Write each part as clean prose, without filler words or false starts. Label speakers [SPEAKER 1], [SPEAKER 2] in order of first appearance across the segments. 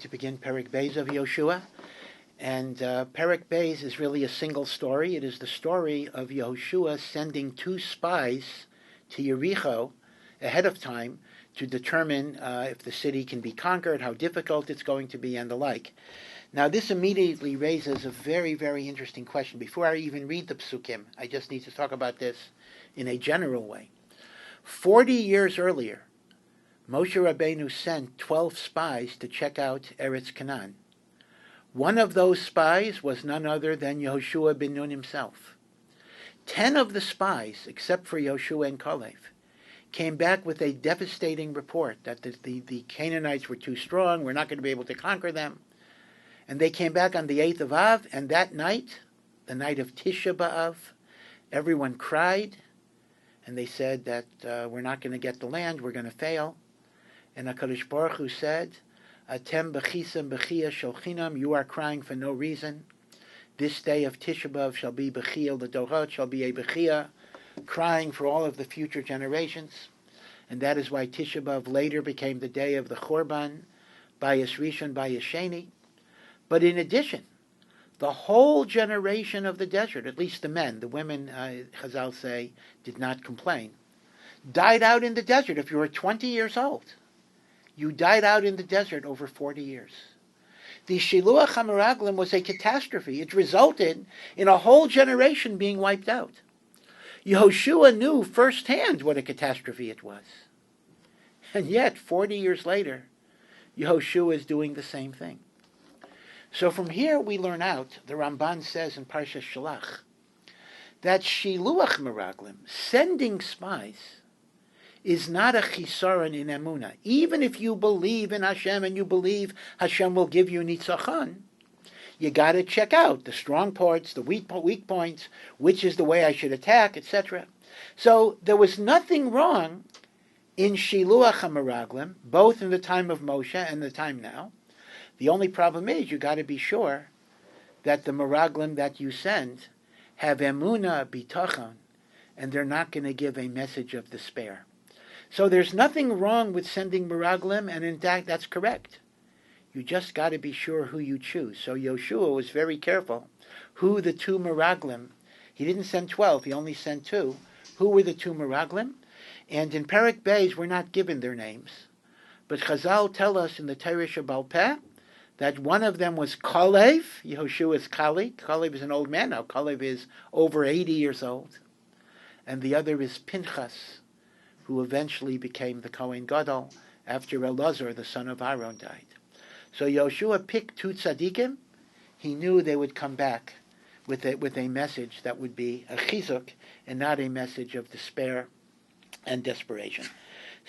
[SPEAKER 1] to begin Perek Beis of Yehoshua. And Perek Beis is really a single story. It is the story of Yehoshua sending 2 spies to Yericho ahead of time to determine if the city can be conquered, how difficult it's going to be, and the like. Now, this immediately raises a very, very interesting question. Before I even read the psukim, I just need to talk about this in a general way. 40 years earlier, Moshe Rabbeinu sent 12 spies to check out Eretz Canaan. One of those spies was none other than Yehoshua ben Nun himself. 10 of the spies, except for Yehoshua and Kalev, came back with a devastating report that the Canaanites were too strong, we're not going to be able to conquer them. And they came back on the 8th of Av, and that night, the night of Tisha B'Av, everyone cried, and they said that we're not going to get the land, we're going to fail. And HaKadosh Baruch Hu said, Atem b'chisam b'chia sholchinam, you are crying for no reason. This day of Tisha B'Av shall be b'chia l'dorot, shall be a b'chia, crying for all of the future generations. And that is why Tisha B'Av later became the day of the Chorban, Bayis Rishon, Bayis Sheni. But in addition, the whole generation of the desert, at least the men, the women, Chazal say, did not complain, died out in the desert. If you were 20 years old, you died out in the desert over 40 years. The Shiluach HaMeraglim was a catastrophe. It resulted in a whole generation being wiped out. Yehoshua knew firsthand what a catastrophe it was. And yet, 40 years later, Yehoshua is doing the same thing. So from here we learn out, the Ramban says in Parshas Shalach, that Shiluach Meraglim, sending spies, is not a chisaron in emunah. Even if you believe in Hashem and you believe Hashem will give you nitzachon, you got to check out the strong parts, the weak points, which is the way I should attack, etc. So there was nothing wrong in Shiluach HaMeraglim, both in the time of Moshe and the time now. The only problem is you got to be sure that the Meraglim that you send have emunah bitachon, and they're not going to give a message of despair. So there's nothing wrong with sending Meraglim, and in fact that's correct. You just got to be sure who you choose. So Yehoshua was very careful who the 2 Meraglim, he didn't send 12, he only sent 2. Who were the 2 Meraglim? And in Perek Beis we're not given their names. But Chazal tell us in the Torah Shebal Peh that one of them was Kalev, Yehoshua's colleague. Kalev is an old man now. Kalev is over 80 years old. And the other is Pinchas, who eventually became the Kohen Gadol after Elazar, the son of Aaron, died. So Yehoshua picked 2 tzaddikim. He knew they would come back with a message that would be a chizuk and not a message of despair and desperation.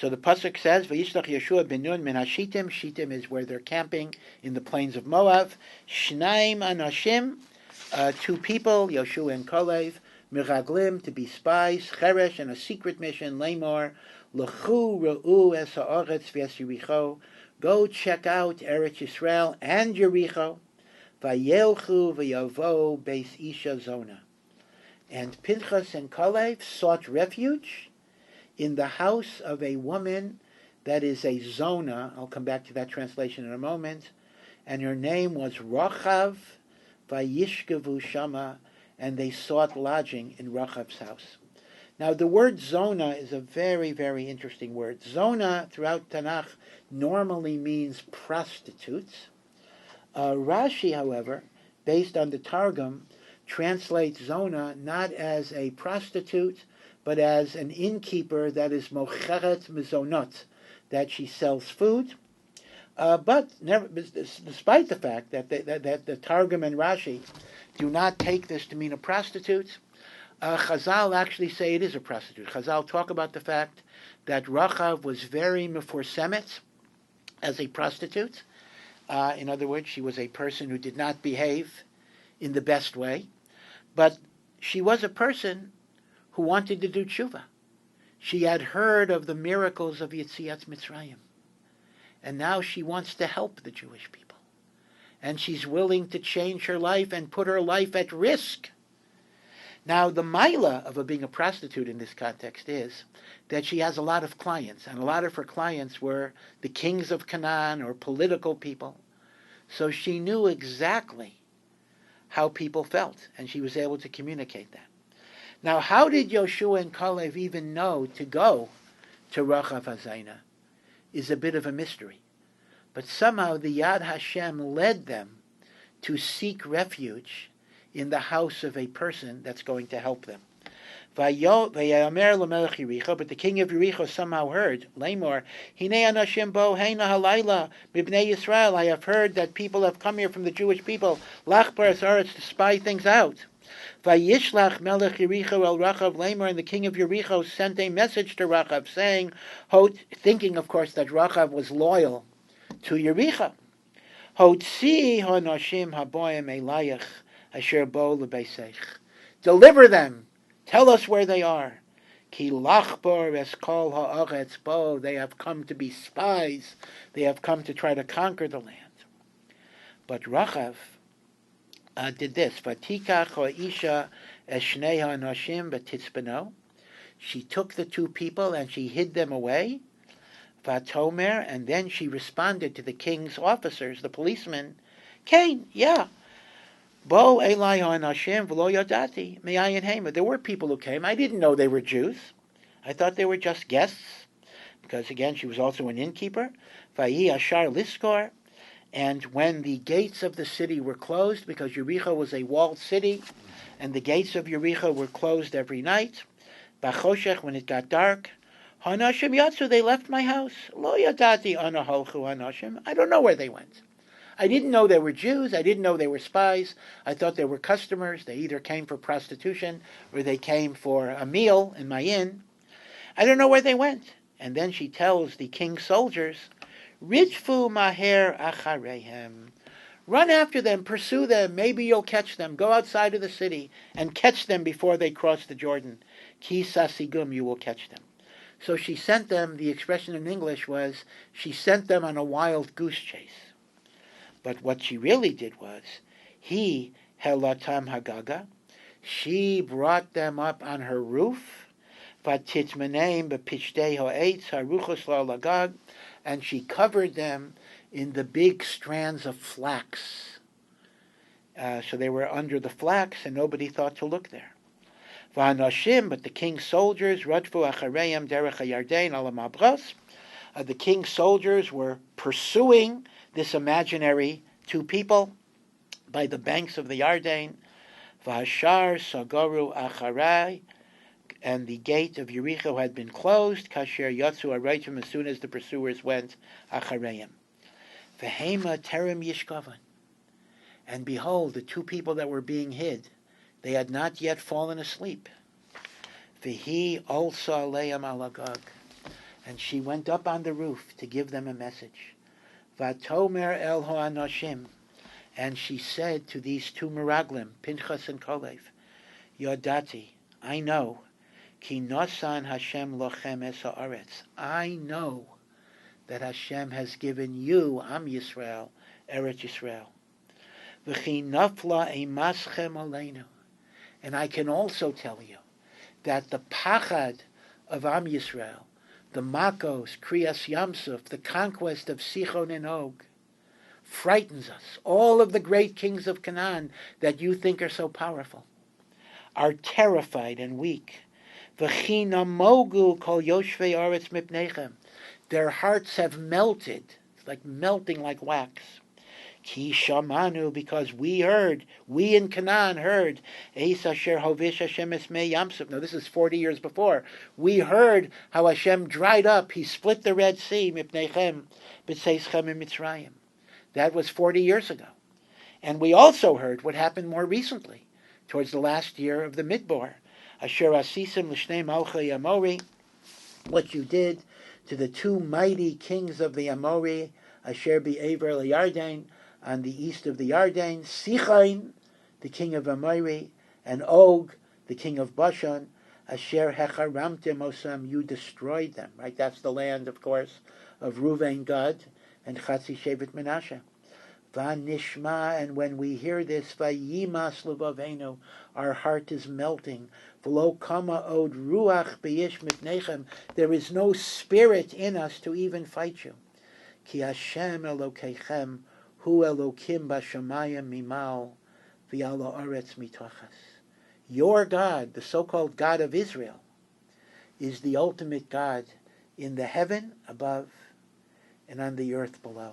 [SPEAKER 1] So the pasuk says, "Vayishlach Yehoshua ben Nun min hashitim." Shitim is where they're camping in the plains of Moab. Shnaim anashim, 2 people, Yehoshua and Kalev, miraglim, to be spies, cheresh, and a secret mission, lemor, lechu re'u es ha'aretz v'es Yericho, go check out Eretz Yisrael and Yericho, vayelchu v'yavo beis isha zona. And Pinchas and Kalev sought refuge in the house of a woman that is a zona. I'll come back to that translation in a moment. And her name was Rachav, vayishkevu shama, and they sought lodging in Rachav's house. Now the word zona is a very, very interesting word. Zona throughout Tanakh normally means prostitutes. Rashi, however, based on the Targum, translates zona not as a prostitute, but as an innkeeper that is mocheret mizonot, that she sells food. But despite the fact that the Targum and Rashi do not take this to mean a prostitute, Chazal actually say it is a prostitute. Chazal talk about the fact that Rachav was very meforsemet as a prostitute. In other words, she was a person who did not behave in the best way, but she was a person who wanted to do tshuva. She had heard of the miracles of Yetziat Mitzrayim, and now she wants to help the Jewish people. And she's willing to change her life and put her life at risk. Now, the maila of being a prostitute in this context is that she has a lot of clients, and a lot of her clients were the kings of Canaan or political people. So she knew exactly how people felt, and she was able to communicate that. Now, how did Yehoshua and Kalev even know to go to Rachav Hazayna is a bit of a mystery. But somehow the Yad Hashem led them to seek refuge in the house of a person that's going to help them. But the king of Yericho somehow heard, Lamor, Hinei anashim bo heina halayla mibnei Yisrael. I have heard that people have come here from the Jewish people, lachbar aretz, to spy things out. Vayishlach melech Yericho el Rachav Lamor, and the king of Yericho sent a message to Rachav saying, thinking of course that Rachav was loyal to Yericho. Hotzi hanashim haboyim elayich asher bo lebeisech. Deliver them. Tell us where they are. Ki lachbor es kol haaretz bo. They have come to be spies. They have come to try to conquer the land. But Rachav did this. Vatikach ha'isha es shnei ha'anashim v'titzbeno. She took the two people and she hid them away. Vatomer, and then she responded to the king's officers, the policemen. Cain, yeah. Bo Eli Hashem v'lo yadati me'ayin hema. There were people who came. I didn't know they were Jews. I thought they were just guests, because again she was also an innkeeper. Vayi ashar liskor, and when the gates of the city were closed, because Yericho was a walled city, and the gates of Yericho were closed every night. Bachoshech, when it got dark, Hanashim yatsu, they left my house. Lo yadati ana holchu hanashim. I don't know where they went. I didn't know they were Jews. I didn't know they were spies. I thought they were customers. They either came for prostitution or they came for a meal in my inn. I don't know where they went. And then she tells the king's soldiers, Ritfu maher acharehem. Run after them, pursue them, maybe you'll catch them. Go outside of the city and catch them before they cross the Jordan. Ki sasigum, you will catch them. So she sent them, the expression in English was, she sent them on a wild goose chase. But what she really did was, he helatam hagaga, she brought them up on her roof, vatitmaneim bepichdei ha'etz haruchos la'lagag, and she covered them in the big strands of flax. So they were under the flax, and nobody thought to look there. V'anashim, but the king's soldiers, radfu achareim derech hayarden ala mabras, the king's soldiers were pursuing this imaginary two people by the banks of the Yarden. V'hashar sagaru acharai, and the gate of Yericho had been closed. Kasher yatsu arayim, as soon as the pursuers went achareim. V'hema terem yishkavan, and behold, the two people that were being hid, they had not yet fallen asleep. V'hi also aleim alagag, and she went up on the roof to give them a message. Vatomer el ho'anashim, and she said to these two meraglim, Pinchas and Kalev, Yodati, I know, ki nosan Hashem lochem es haaretz. I know that Hashem has given you, Am Yisrael, Eretz Yisrael. V'chi nafla emaschem aleinu, and I can also tell you that the pachad of Am Yisrael, the Makos, Kriyas Yamsuf, the conquest of Sichon and Og, frightens us. All of the great kings of Canaan that you think are so powerful are terrified and weak. V'chi namogu kol yoshvei aretz mipnechem. Their hearts have melted. It's like melting like wax. Ki shamanu, because we in Canaan heard, Eis asher hovish Hashem esmei Yamsuf. Now this is 40 years before. We heard how Hashem dried up. He split the Red Sea, mipneichem, b'tzeischem in Mitzrayim. That was 40 years ago. And we also heard what happened more recently, towards the last year of the Midbar. Asher asisim l'shnei malchei Amori, what you did to the two mighty kings of the Amori, Asher be'ever Yarden, on the east of the Yarden, Sichain, the king of Amori, and Og, the king of Bashan, Asher hecharamtem osam, you destroyed them. Right, that's the land, of course, of Ruvain, Gad, and Chatzi Shevet Menashe. Vanishma, and when we hear this, Vayimas levavenu, our heart is melting. V'lo kama od ruach beyish mipnechem, there is no spirit in us to even fight you. Ki Hashem Elokeichem Hu Elokim b'shamayim mimal v'ala aretz mitachas. Your God, the so-called God of Israel, is the ultimate God in the heaven above and on the earth below.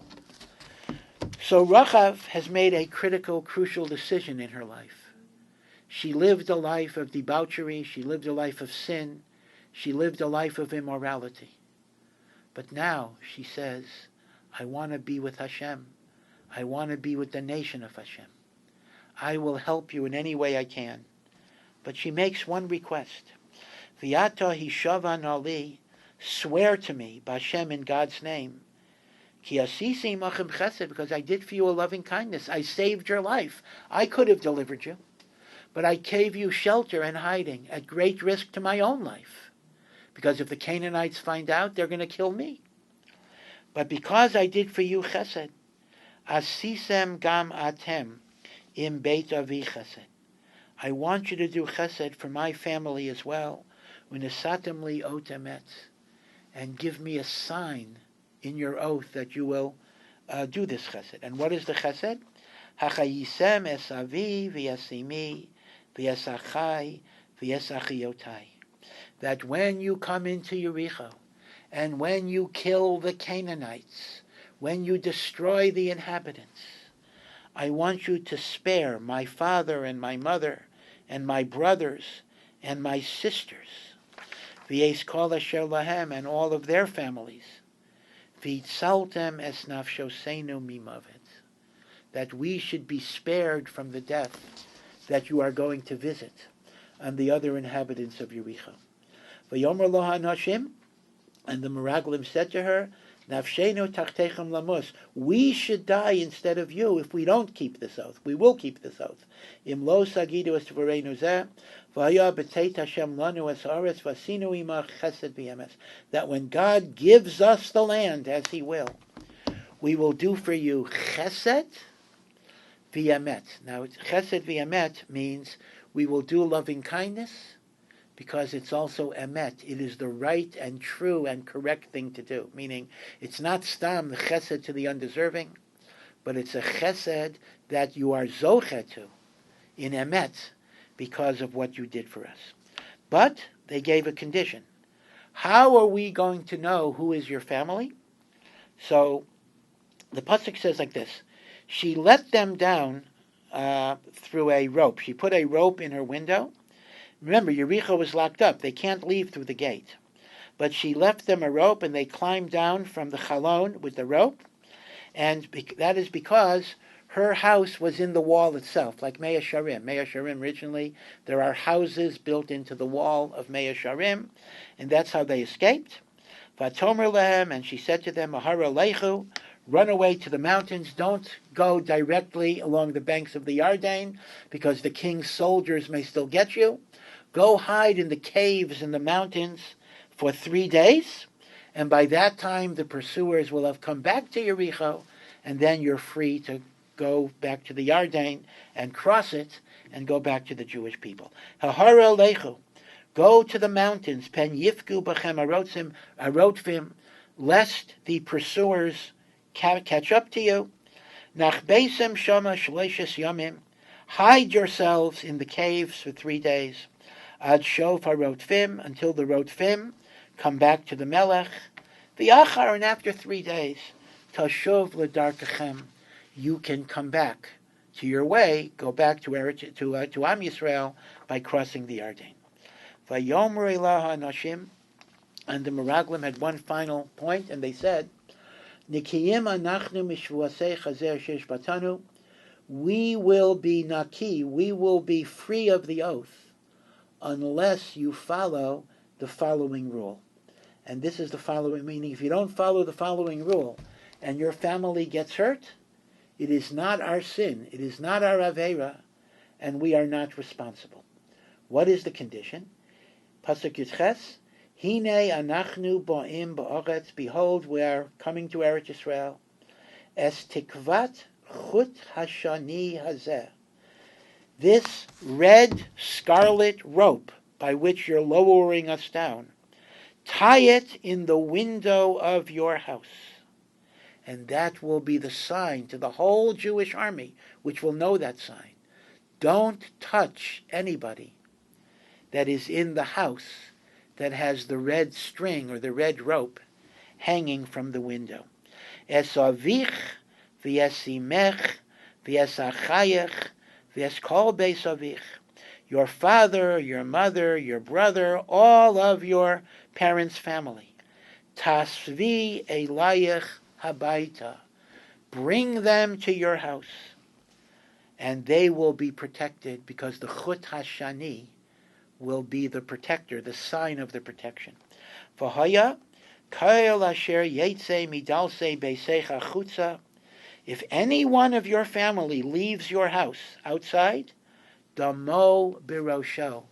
[SPEAKER 1] So Rachav has made a critical, crucial decision in her life. She lived a life of debauchery, she lived a life of sin, she lived a life of immorality. But now she says, I want to be with Hashem. I want to be with the nation of Hashem. I will help you in any way I can. But she makes one request. V'yata hishavan ali, swear to me, b'Hashem, in God's name, ki asisi machem chesed, because I did for you a loving kindness. I saved your life. I could have delivered you, but I gave you shelter and hiding at great risk to my own life, because if the Canaanites find out, they're going to kill me. But because I did for you chesed, asisem gam atem im beit avi chesed. I want you to do chesed for my family as well. Unesatem li ot emet, and give me a sign in your oath that you will do this chesed. And what is the chesed? Hachayisem es avi v'yasimi v'yasachai v'yasachiotai. That when you come into Yericho, and when you kill the Canaanites, when you destroy the inhabitants, I want you to spare my father and my mother and my brothers and my sisters, v'yes kol asher lahem, and all of their families, v'yitzaltem es nafshosenu mimavet, that we should be spared from the death that you are going to visit on the other inhabitants of Yericho. V'yomer lo hanashim, and the Meraglim said to her, Nafshenu tachtechem lamos, we should die instead of you if we don't keep this oath. We will keep this oath. Im lo sagidu es tvarenu zeh, v'haya b'teit Hashem lanu es haaretz, v'asinu imach chesed v'yemes. That when God gives us the land as He will, we will do for you chesed v'yemet. Now, chesed v'yemet means we will do loving kindness, because it's also emet. It is the right and true and correct thing to do. Meaning, it's not stam, the chesed to the undeserving, but it's a chesed that you are zochet to, in emet, because of what you did for us. But they gave a condition. How are we going to know who is your family? So, the pasuk says like this. She let them down through a rope. She put a rope in her window. Remember, Yericho was locked up. They can't leave through the gate. But she left them a rope, and they climbed down from the chalon with the rope. And that is because her house was in the wall itself, like Mea Sharim. Mea Sharim, originally, there are houses built into the wall of Mea Sharim, and that's how they escaped. Vatomer lehem, and she said to them, Ahara leichu, run away to the mountains. Don't go directly along the banks of the Yarden, because the king's soldiers may still get you. Go hide in the caves in the mountains for 3 days, and by that time the pursuers will have come back to Yericho, and then you're free to go back to the Yarden and cross it and go back to the Jewish people. Hahara lechu, go to the mountains, pen yifku b'chem arotfim, lest the pursuers catch up to you. Nach beisem shama shleishes yamim, hide yourselves in the caves for 3 days. Ad shof harotfim, until the rotfim come back to the melech. V'yachar, and after 3 days, tashuv l'darkachem, you can come back to your way, go back to Am Yisrael by crossing the Yarden. Vayomru elaha nashim, and the Meraglim had one final point, and they said, Nikiyim anachnu mishvuasei chazer shesh batanu, we will be naki, we will be free of the oath, unless you follow the following rule. And this is the following, meaning if you don't follow the following rule and your family gets hurt, it is not our sin, it is not our avera, and we are not responsible. What is the condition? Pasuk Yitches, Hine anachnu bo'im ba'aretz, behold, we are coming to Eretz Yisrael. Es tikvat chut hashani hazeh, this red scarlet rope by which you're lowering us down, tie it in the window of your house. And that will be the sign to the whole Jewish army, which will know that sign. Don't touch anybody that is in the house that has the red string or the red rope hanging from the window. Es avich v'es imech v'es achayech v'es kol beis avich. Your father, your mother, your brother, all of your parents' family. Tasvi elayich habaita. Bring them to your house, and they will be protected because the chut hashani will be the protector, the sign of the protection. V'haya kol asher yetze midalse beisecha chutza. If any one of your family leaves your house outside, damo birosho.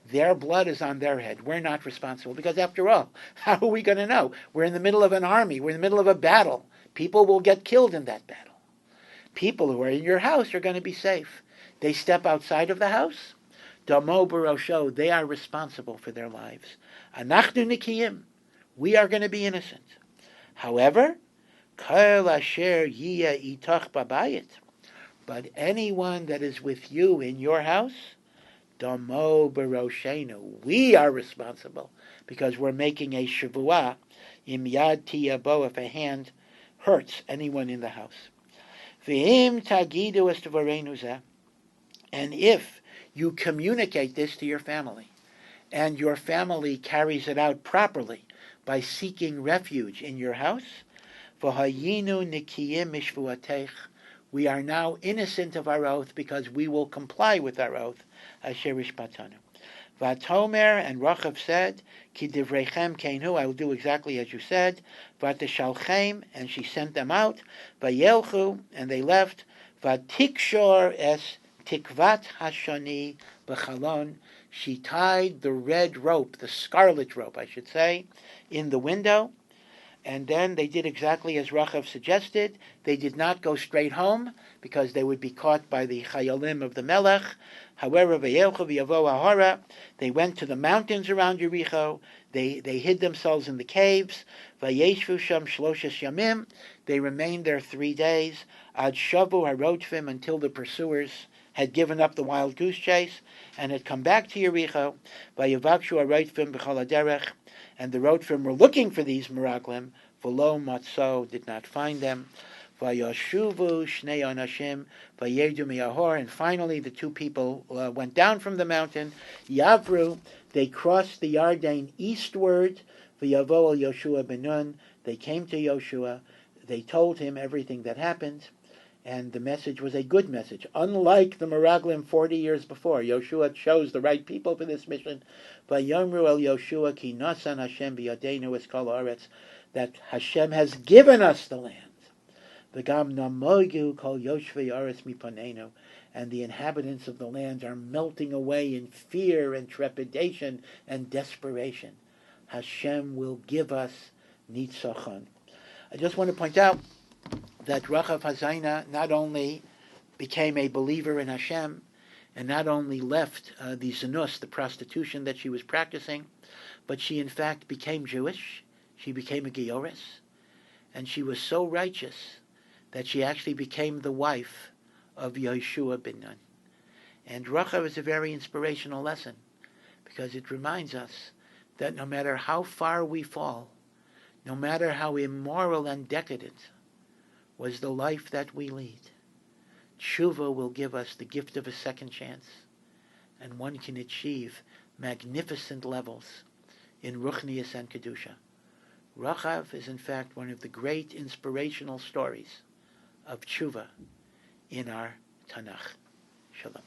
[SPEAKER 1] Their blood is on their head. We're not responsible because, after all, how are we going to know? We're in the middle of an army. We're in the middle of a battle. People will get killed in that battle. People who are in your house are going to be safe. They step outside of the house, damo birosho. They are responsible for their lives. Anachnu nikiyim. We are going to be innocent. However, kol asher yiyeh itach babayit. But anyone that is with you in your house, damo beroshenu, we are responsible because we're making a shavua, im yad tiyabo, if a hand hurts anyone in the house. V'im tagidu es dvarenu zeh, and if you communicate this to your family, and your family carries it out properly by seeking refuge in your house, v'hayinu nikiyim mishvuatech, we are now innocent of our oath because we will comply with our oath. Asher ishpatanu. Vatomer, and Rachav said, Ki divrechem keinu, I will do exactly as you said. Vateshalchem, and she sent them out. Vayelchu, and they left. Vatikshor es tikvat hashani b'chalon. She tied the red rope, the scarlet rope, I should say, in the window. And then they did exactly as Rachav suggested. They did not go straight home because they would be caught by the chayalim of the Melech. However, they went to the mountains around Yericho. They hid themselves in the caves. Vayeshvu sham shloshes yamim. They remained there 3 days. Ad shavu harotfim, until the pursuers had given up the wild goose chase and had come back to Yericho. Vayavakshu harotfim b'chol haderech. And the Rotfim were looking for these Meraglim. V'lo matzo, did not find them. Vayashuvu shnei anashim vayedu miyahor. And finally the two people went down from the mountain. Yavru, they crossed the Yarden eastward. V'yavo al Yehoshua ben Nun. They came to Yehoshua. They told him everything that happened. And the message was a good message. Unlike the Meraglim 40 years before, Yehoshua chose the right people for this mission. Vayomru el Yehoshua ki nasan Hashem biyadenu es kol haaretz, that Hashem has given us the land. V'gam namogu kol yoshvei haaretz mipanenu, and the inhabitants of the land are melting away in fear and trepidation and desperation. Hashem will give us nitzachon. I just want to point out that Rachav Hazayna not only became a believer in Hashem, and not only left the zinus, the prostitution that she was practicing, but she in fact became Jewish. She became a Gioris, and she was so righteous that she actually became the wife of Yehoshua ben Nun. And Rachav is a very inspirational lesson, because it reminds us that no matter how far we fall, no matter how immoral and decadent was the life that we lead, Tshuva will give us the gift of a second chance, and one can achieve magnificent levels in Ruchnius and Kedusha. Rachav is in fact one of the great inspirational stories of Tshuva in our Tanakh. Shalom.